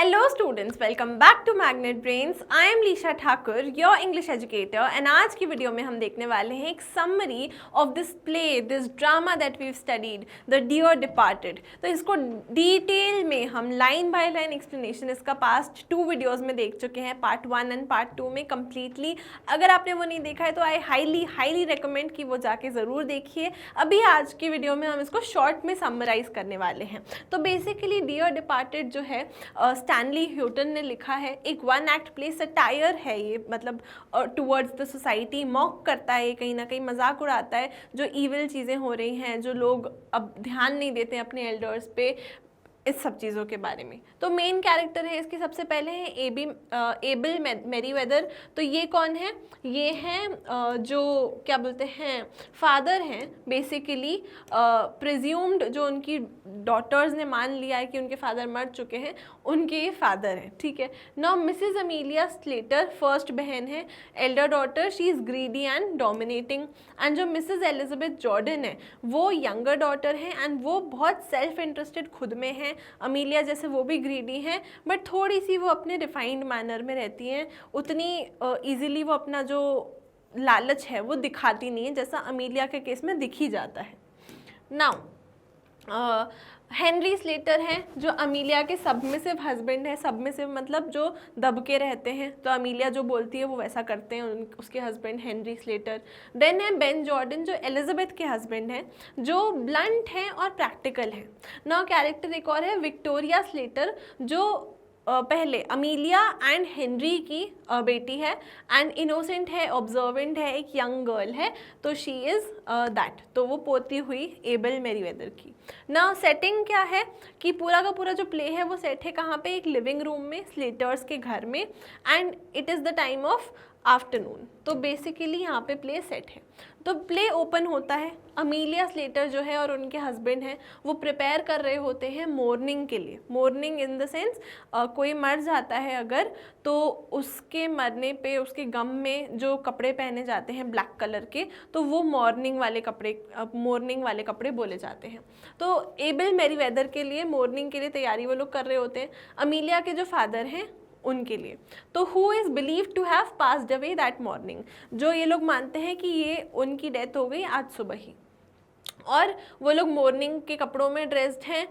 Hello students, welcome back to Magnet Brains. I am Lisha Thakur, your English educator, and आज की video में हम देखने वाले हैं एक summary of this play, this drama that we've studied, The Dear Departed. तो इसको डिटेल में हम लाइन बाय लाइन एक्सप्लेनेशन इसका पास्ट 2 वीडियोस में देख चुके हैं, पार्ट 1 एंड पार्ट 2 में कम्प्लीटली. अगर आपने वो नहीं देखा है तो आई हाईली रिकमेंड कि वो जाके ज़रूर देखिए. अभी आज की वीडियो में हम इसको शॉर्ट में समराइज़ करने वाले हैं. तो बेसिकली डियर डिपार्टेड जो है स्टैनली ह्यूटन ने लिखा है. एक 1 एक्ट प्ले सटायर है ये, मतलब टुवर्ड्स द सोसाइटी मॉक करता है, कहीं ना कहीं मजाक उड़ाता है जो ईविल चीज़ें हो रही हैं, जो लोग अब ध्यान नहीं देते अपने एल्डर्स पे, इस सब चीज़ों के बारे में. तो मेन कैरेक्टर है इसके सबसे पहले है एबल मेरीवेदर. तो ये कौन है? ये हैं जो क्या बोलते हैं, फादर हैं बेसिकली. प्रिज्यूम्ड जो उनकी डॉटर्स ने मान लिया है कि उनके फादर मर चुके हैं, उनके ये फादर हैं. ठीक है. Now Mrs Amelia Slater first बहन है, Elder daughter. She is greedy and dominating. And जो मिसेस एलिजाबेथ जॉर्डन है वो यंगर डॉटर हैं एंड वो बहुत सेल्फ इंटरेस्टेड खुद में हैं. अमीलिया जैसे वो भी ग्रीडी हैं, बट थोड़ी सी वो अपने रिफाइंड मैनर में रहती हैं. उतनी ईजिली वो अपना जो लालच है वो दिखाती नहीं है, जैसा अमीलिया के केस में दिख ही जाता है. नाउ हेनरी स्लेटर हैं जो अमीलिया के सबमिसिव हस्बैंड है. सबमिसिव मतलब जो दब के रहते हैं, तो अमीलिया जो बोलती है वो वैसा करते हैं उसके हस्बैंड हेनरी स्लेटर. देन है बेन जॉर्डन जो एलिजाबेथ के हस्बैंड हैं, जो ब्लंट हैं और प्रैक्टिकल हैं. नाउ कैरेक्टर एक और है विक्टोरिया स्लेटर, जो पहले अमीलिया एंड हेनरी की बेटी है एंड इनोसेंट है, ऑब्जर्वेंट है, एक यंग गर्ल है. तो शी इज़ दैट, तो वो पोती हुई एबल मेरीवेदर की. ना सेटिंग क्या है कि पूरा का पूरा जो प्ले है वो सेट है कहाँ पे? एक लिविंग रूम में, स्लेटर्स के घर में, and it is the time of afternoon. तो बेसिकली यहाँ पे प्ले सेट है. तो प्ले ओपन होता है. अमीलिया स्लेटर जो है और उनके हस्बैंड हैं वो प्रिपेयर कर रहे होते हैं मॉर्निंग के लिए. मॉर्निंग इन द सेंस कोई मर जाता है अगर, तो उसके मरने पे उसके गम में जो कपड़े पहने जाते हैं ब्लैक कलर के, तो वो मॉर्निंग वाले कपड़े बोले जाते हैं. तो एबल मेरीवेदर के लिए मॉर्निंग के लिए तैयारी वो लोग कर रहे होते हैं. अमीलिया के जो फादर हैं उनके लिए. तो who is believe to have passed away that morning, जो ये लोग मानते हैं कि ये उनकी डेथ हो गई आज सुबह ही. और वो लोग मॉर्निंग के कपड़ों में ड्रेस्ड हैं,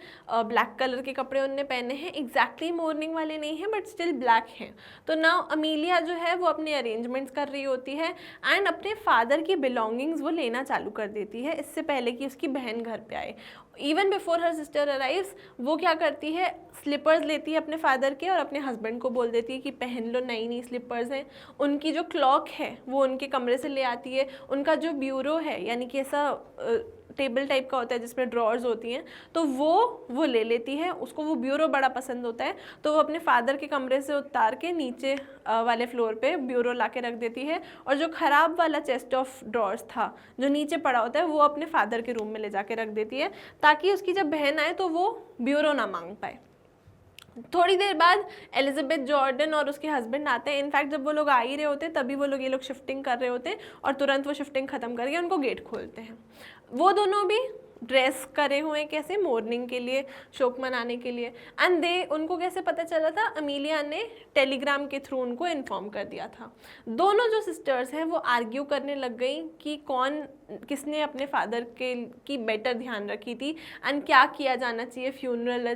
ब्लैक कलर के कपड़े उनने पहने हैं. एग्जैक्टली मॉर्निंग वाले नहीं हैं बट स्टिल ब्लैक हैं. तो नाउ अमीलिया जो है वो अपने अरेंजमेंट्स कर रही होती है एंड अपने फादर की बिलोंगिंग्स वो लेना चालू कर देती है इससे पहले कि उसकी बहन घर पे आए. Even before her sister arrives वो क्या करती है, स्लीपर्स लेती है अपने फादर के और अपने हस्बैंड को बोल देती है कि पहन लो, नई नई स्लीपर्स हैं. उनकी जो क्लॉक है वो उनके कमरे से ले आती है. उनका जो ब्यूरो है, यानी कि ऐसा टेबल टाइप का होता है जिसमें ड्रॉर्स होती हैं, तो वो ले लेती है. उसको वो ब्यूरो बड़ा पसंद होता है, तो वो अपने फादर के कमरे से उतार के नीचे वाले फ्लोर पे ब्यूरो ला के रख देती है. और जो ख़राब वाला चेस्ट ऑफ ड्रॉर्स था जो नीचे पड़ा होता है, वो अपने फादर के रूम में ले जाके रख देती है, ताकि उसकी जब बहन आए तो वो ब्यूरो ना मांग पाए. थोड़ी देर बाद एलिजाबेथ जॉर्डन और उसके हस्बैंड आते हैं. इनफैक्ट जब वो लोग आ ही रहे होते हैं तभी ये लोग शिफ्टिंग कर रहे होते हैं, और तुरंत वो शिफ्टिंग ख़त्म करके उनको गेट खोलते हैं. वो दोनों भी ड्रेस करे हुए हैं कैसे, मॉर्निंग के लिए, शोक मनाने के लिए. एंड उनको कैसे पता चला था? अमीलिया ने टेलीग्राम के थ्रू उनको इन्फॉर्म कर दिया था. दोनों जो सिस्टर्स हैं वो आर्ग्यू करने लग गई कि किसने अपने फादर की बेटर ध्यान रखी थी एंड क्या किया जाना चाहिए फ्यूनरल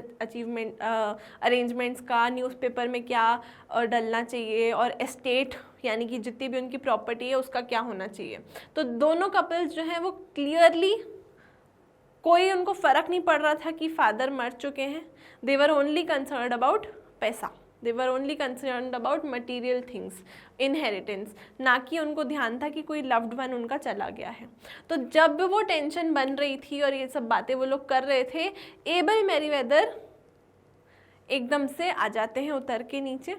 अरेंजमेंट्स का, न्यूज़पेपर में क्या डलना चाहिए, और एस्टेट यानी कि जितनी भी उनकी प्रॉपर्टी है उसका क्या होना चाहिए. तो दोनों कपल्स जो हैं वो क्लियरली, कोई उनको फ़र्क नहीं पड़ रहा था कि फादर मर चुके हैं. They were only concerned about पैसा, they were only concerned about material things, inheritance, ना कि उनको ध्यान था कि कोई लव्ड वन उनका चला गया है. तो जब वो टेंशन बन रही थी और ये सब बातें वो लोग कर रहे थे, एबल मेरीवेदर एकदम से आ जाते हैं उतर के नीचे.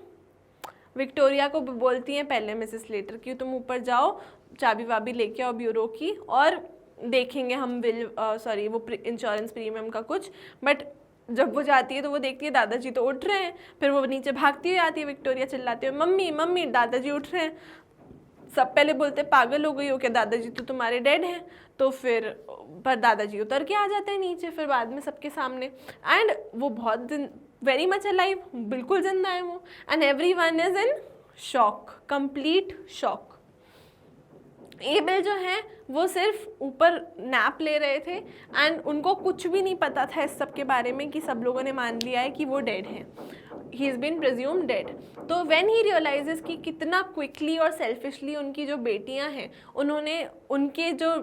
विक्टोरिया को बोलती हैं पहले मिसेस स्लेटर की, तुम ऊपर जाओ, चाबी वाबी लेके आओ ब्यूरो की, और देखेंगे हम वो इंश्योरेंस प्रीमियम का कुछ. बट जब वो जाती है तो वो देखती है दादाजी तो उठ रहे हैं. फिर वो नीचे भागती हुई आती है, विक्टोरिया चिल्लाती है, मम्मी मम्मी दादाजी उठ रहे हैं. सब पहले बोलते पागल हो गई हो क्या, दादाजी तो तुम्हारे डेड हैं. तो फिर पर दादाजी उतर के आ जाते हैं नीचे फिर बाद में सबके सामने. एंड वो वेरी मच अलाइव, बिल्कुल जिंदा है वो, and everyone is in shock, complete shock. Abel जो है वो सिर्फ ऊपर नैप ले रहे थे एंड उनको कुछ भी नहीं पता था इस सब के बारे में कि सब लोगों ने मान लिया है कि वो डेड है, he is been presumed dead. तो व्हेन ही रियलाइजेस कि कितना क्विकली और सेल्फिशली उनकी जो बेटियां हैं उन्होंने उनके जो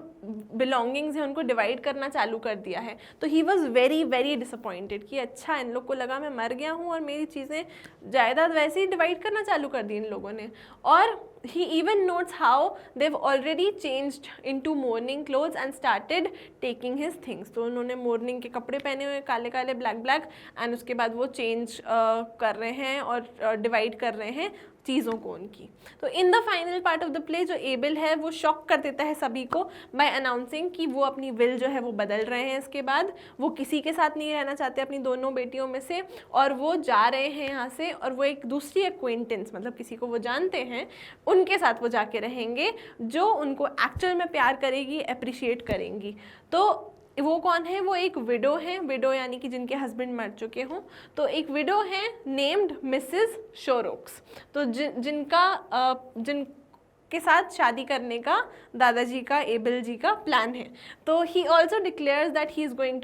बिलोंगिंग्स हैं उनको डिवाइड करना चालू कर दिया है, तो he was very very disappointed कि अच्छा इन लोग को लगा मैं मर गया हूँ और मेरी चीज़ें जायदाद वैसे ही डिवाइड करना चालू कर दी इन लोगों ने। और he even notes how they've already changed into mourning clothes and started taking his things। तो उन्होंने मोर्निंग के कपड़े पहने हुए काले काले ब्लैक ब्लैक एंड उसके बाद वो चेंज कर रहे हैं और डिवाइड कर रहे हैं चीज़ों को उनकी। तो in the final part of the play जो एबेल है वो शॉक कर देता है सभी को बाय अनाउंसिंग कि वो अपनी विल जो है वो बदल रहे हैं। इसके बाद वो किसी के साथ नहीं रहना चाहते अपनी दोनों बेटियों में से, और वो जा रहे हैं यहाँ से, और वो एक दूसरी एक्वेंटेंस मतलब किसी को वो जानते हैं उनके साथ वो जाके रहेंगे जो उनको एक्चुअल में प्यार करेगी, अप्रिशिएट करेंगी। तो वो कौन है? वो एक विडो है, विडो यानी कि जिनके हस्बैंड मर चुके हों। तो एक विडो है नेम्ड मिसेस शोरोक्स, तो जिनके साथ शादी करने का दादाजी का, एबेल जी का प्लान है। तो he also declares that he is going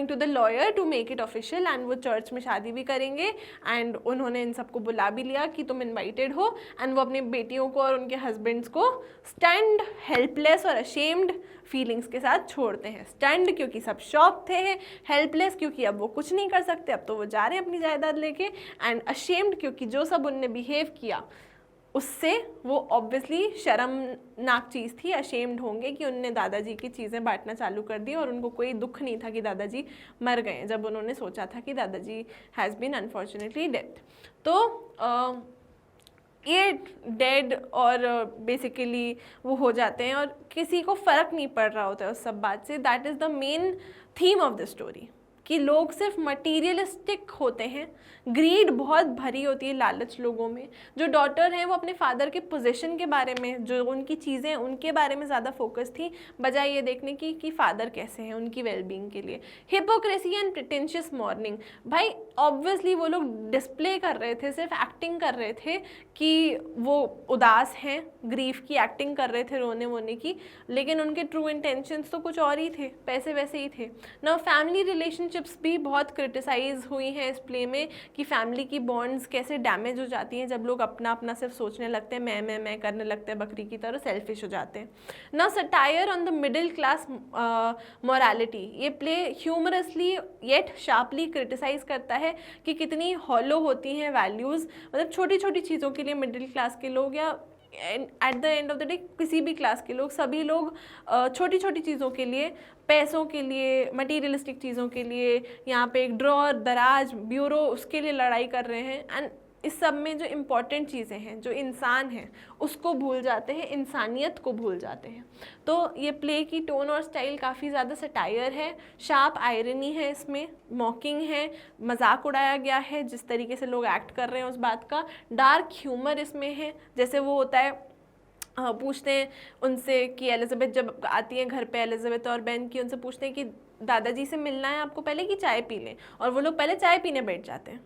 to the lawyer to make it official, and वो चर्च में शादी भी करेंगे। एंड उन्होंने इन सबको बुला भी लिया कि तुम इनवाइटेड हो, एंड वो अपनी बेटियों को और उनके हस्बैंड्स को स्टैंड हेल्पलेस और अशेम्ड फीलिंग्स के साथ छोड़ते हैं। स्टैंड क्योंकि सब शॉक थे, हेल्पलेस क्योंकि अब वो कुछ नहीं कर सकते, अब तो वो जा रहे हैं अपनी जायदाद लेके, एंड अशेम्ड क्योंकि जो सब उनने बिहेव किया उससे वो ऑब्वियसली शर्मनाक चीज़ थी। अशेम्ड होंगे कि उनने दादाजी की चीज़ें बांटना चालू कर दी और उनको कोई दुख नहीं था कि दादाजी मर गए, जब उन्होंने सोचा था कि दादाजी हैज़ बीन अनफॉर्चुनेटली डेड। तो ये डेड और बेसिकली वो हो जाते हैं और किसी को फ़र्क नहीं पड़ रहा होता है उस सब बात से। That is the main theme of the story कि लोग सिर्फ मटीरियलिस्टिक होते हैं, ग्रीड बहुत भरी होती है लालच लोगों में। जो डॉटर हैं वो अपने फादर के पोजीशन के बारे में, जो उनकी चीज़ें उनके बारे में ज़्यादा फोकस थी बजाय ये देखने की कि फादर कैसे हैं उनकी वेलबींग के लिए। हिपोक्रेसी एंड प्रिटेंशियस मॉर्निंग, भाई ऑब्वियसली वो लोग डिस्प्ले कर रहे थे, सिर्फ एक्टिंग कर रहे थे कि वो उदास हैं, ग्रीफ की एक्टिंग कर रहे थे, रोने वोने की, लेकिन उनके ट्रू इंटेंशंस तो कुछ और ही थे, पैसे वैसे ही थे ना। फैमिली रिलेशनशिप्स भी बहुत क्रिटिसाइज हुई हैं इस प्ले में कि फैमिली की बॉन्ड्स कैसे डैमेज हो जाती हैं जब लोग अपना अपना सिर्फ सोचने लगते हैं, मैं करने लगते हैं, बकरी की तरह सेल्फिश हो जाते हैं ना। Satire on the middle class morality, ये play humorously yet sharply criticise करता है कि कितनी हॉलो होती हैं वैल्यूज़, मतलब छोटी छोटी चीज़ों के लिए मिडिल क्लास के लोग या at the end of the day किसी भी क्लास के लोग, सभी लोग छोटी छोटी चीज़ों के लिए, पैसों के लिए, मटीरियलिस्टिक चीज़ों के लिए, यहाँ पे एक ड्रॉर, दराज, ब्यूरो, उसके लिए लड़ाई कर रहे हैं। एंड इस सब में जो इम्पॉर्टेंट चीज़ें हैं, जो इंसान हैं उसको भूल जाते हैं, इंसानियत को भूल जाते हैं। तो ये प्ले की टोन और स्टाइल काफ़ी ज़्यादा सटायर है, शार्प आयरनी है इसमें, मॉकिंग है, मजाक उड़ाया गया है जिस तरीके से लोग एक्ट कर रहे हैं उस बात का, डार्क ह्यूमर इसमें है। जैसे वो होता है पूछते हैं उनसे कि एलिजाबेथ जब आती है घर पे, एलिजाबेथ और बेन की, उनसे पूछते हैं कि दादाजी से मिलना है आपको पहले कि चाय पी लें, और वो लोग पहले चाय पीने बैठ जाते हैं।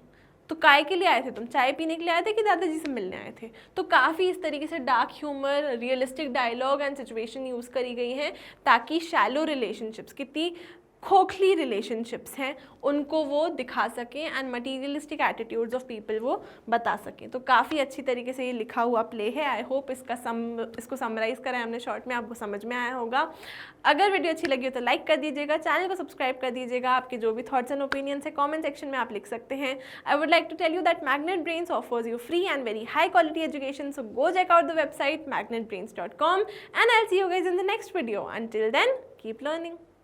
तो काय के लिए आए थे तुम? चाय पीने के लिए आए थे कि दादाजी से मिलने आए थे? तो काफ़ी इस तरीके से dark humour, realistic dialogue and situation use करी गई हैं ताकि शैलो रिलेशनशिप्स, कितनी खोखली रिलेशनशिप्स हैं, उनको वो दिखा सकें and materialistic attitudes of people वो बता सकें। तो काफ़ी अच्छी तरीके से ये लिखा हुआ प्ले है। आई होप इसको समराइज़ करें हमने शॉर्ट में, आपको समझ में आया होगा। अगर वीडियो अच्छी लगी हो तो लाइक कर दीजिएगा, चैनल को सब्सक्राइब कर दीजिएगा। आपके जो भी थॉट्स एंड ओपिनियंस है कमेंट सेक्शन में आप लिख सकते हैं। I would like to tell you that Magnet Brains offers you free and very high quality education, so go check out the website magnetbrains.com and I'll see you guys in the next video. Until then, keep learning.